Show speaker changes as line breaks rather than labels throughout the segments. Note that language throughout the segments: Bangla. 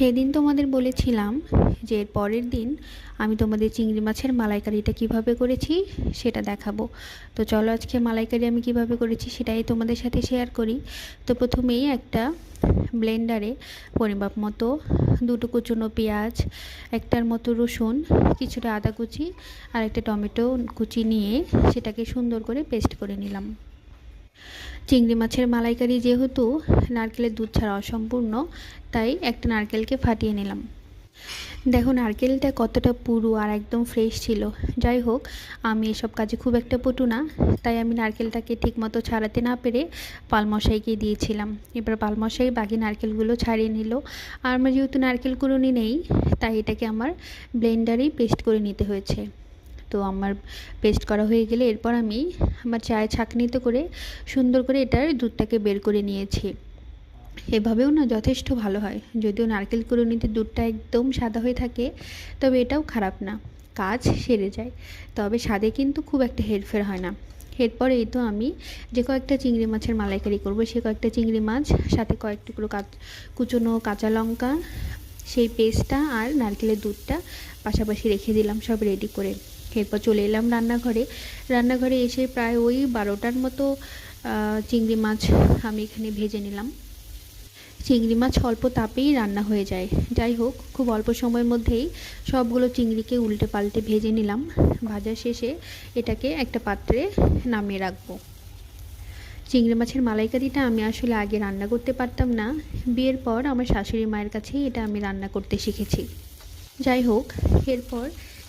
সেদিন তোমাদের বলেছিলাম যে এর পরের দিন আমি তোমাদের চিংড়ি মাছের মালাইকারিটা কিভাবে করেছি সেটা দেখাবো। তো চলো আজকে মালাইকারি আমি কিভাবে করেছি সেটাই তোমাদের সাথে শেয়ার করি। তো প্রথমেই একটা ব্লেন্ডারে পরিমাপ মতো দুটো কুচনো পেঁয়াজ, একটার মতো রসুন, কিছুটা আদা কুচি আর একটা টমেটো কুচি নিয়ে সেটাকে সুন্দর করে পেস্ট করে নিলাম। চিংড়ি মাছের মালাইকারি যেহেতু নারকেলের দুধ ছাড়া অসম্পূর্ণ, তাই একটা নারকেলকে ফাটিয়ে নিলাম। দেখো নারকেলটা কতটা পুরো আর একদম ফ্রেশ ছিল। যাই হোক, আমি এসব কাজে খুব একটা পটু না, তাই আমি নারকেলটাকে ঠিকমতো ছাড়াতে না পেরে পালমশাইকে দিয়েছিলাম। এবার পালমশাই বাকি নারকেলগুলো ছাড়িয়ে নিল। আর আমার যেহেতু নারকেল কুড়ুনি নেই, তাই এটাকে আমার ব্লেন্ডারেই পেস্ট করে নিতে হয়েছে। তো আমার পেস্ট করা হয়ে গেলে এরপর আমি আমার চায়ের ছাঁকনিতে করে সুন্দর করে এটার দুধটাকে বের করে নিয়েছি। এভাবেও না যথেষ্ট ভালো হয়। যদিও নারকেল কুড়ুনিতে দুধটা একদম সাদা হয়ে থাকে, তবে এটাও খারাপ না, কাজ সেরে যায়। তবে স্বাদে কিন্তু খুব একটা হেরফের হয় না। এরপর এই তো আমি যে কয়েকটা চিংড়ি মাছের মালাইকারি করব, সে কয়েকটা চিংড়ি মাছ, সাথে কয়েক টুকরো কুচনো কাঁচা লঙ্কা, সেই পেস্টটা আর নারকেলের দুধটা পাশাপাশি রেখে দিলাম সব রেডি করে। এরপর চলে এলাম রান্নাঘরে এসে প্রায় ওই 12টার মতো চিংড়ি মাছ আমি এখানে ভেজে নিলাম। চিংড়ি মাছ অল্প তাপেই রান্না হয়ে যায়। যাই হোক, খুব অল্প সময়ের মধ্যেই সবগুলো চিংড়িকে উল্টে পাল্টে ভেজে নিলাম। ভাজা শেষে এটাকে একটা পাত্রে নামিয়ে রাখবো। চিংড়ি মাছের মালাইকারিটা আমি আসলে আগে রান্না করতে পারতাম না। বিয়ের পর আমার শাশুড়ি মায়ের কাছেই এটা আমি রান্না করতে শিখেছি। যাই হোক, এরপর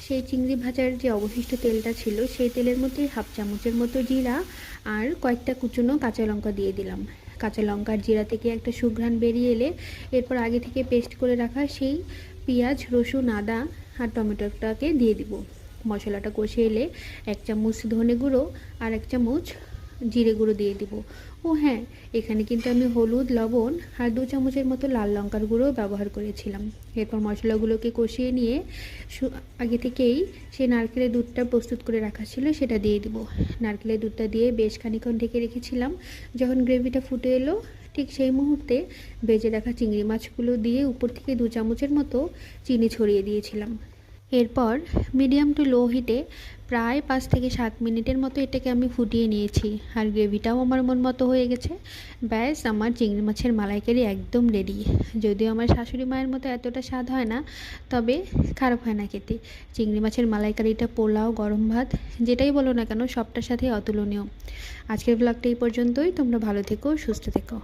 সেই চিংড়ি ভাজার যে অবশিষ্ট তেলটা ছিল, সেই তেলের মধ্যে হাফ চামচের মতো জিরা আর কয়েকটা কুচনো কাঁচা লঙ্কা দিয়ে দিলাম। কাঁচা লঙ্কার জিরা থেকে একটা সুঘ্রাণ বেরিয়ে এলে এরপর আগে থেকে পেস্ট করে রাখা সেই পেঁয়াজ, রসুন, আদা আর টমেটোটাকে দিয়ে দিব। মশলাটা কষে এলে 1 চামচ ধনে গুঁড়ো আর 1 চামচ জিরে গুঁড়ো দিয়ে দিব। ও হ্যাঁ, এখানে কিন্তু আমি হলুদ, লবণ আর 2 চামচের মতো লাল লঙ্কার গুঁড়ো ব্যবহার করেছিলাম। এরপর মশলাগুলোকে কষিয়ে নিয়ে আগে থেকেই সেই নারকেলের দুধটা প্রস্তুত করে রাখা ছিল সেটা দিয়ে দিব। নারকেলের দুধটা দিয়ে বেশ খানিকক্ষণ ঢেকে রেখেছিলাম। যখন গ্রেভিটা ফুটে এলো, ঠিক সেই মুহূর্তে ভেজে রাখা চিংড়ি মাছগুলো দিয়ে উপর থেকে 2 চামচের মতো চিনি ছড়িয়ে দিয়েছিলাম। এরপর মিডিয়াম টু লো হিটে প্রায় 5 থেকে 7 মিনিটের মতো এটাকে আমি ফুটিয়ে নিয়েছি। আর গ্রেভিটাও আমার মন মতো হয়ে গেছে। ব্যাস, আমার চিংড়ি মাছের মালাইকারি একদম রেডি। যদিও আমার শাশুড়ি মায়ের মতো এতটা স্বাদ হয় না, তবে খারাপ হয় না খেতে। চিংড়ি মাছের মালাইকারিটা পোলাও, গরম ভাত, যেটাই বলো না কেন, সবটার সাথে অতুলনীয়। আজকের ব্লগটা এই পর্যন্তই। তোমরা ভালো থেকো, সুস্থ থেকো।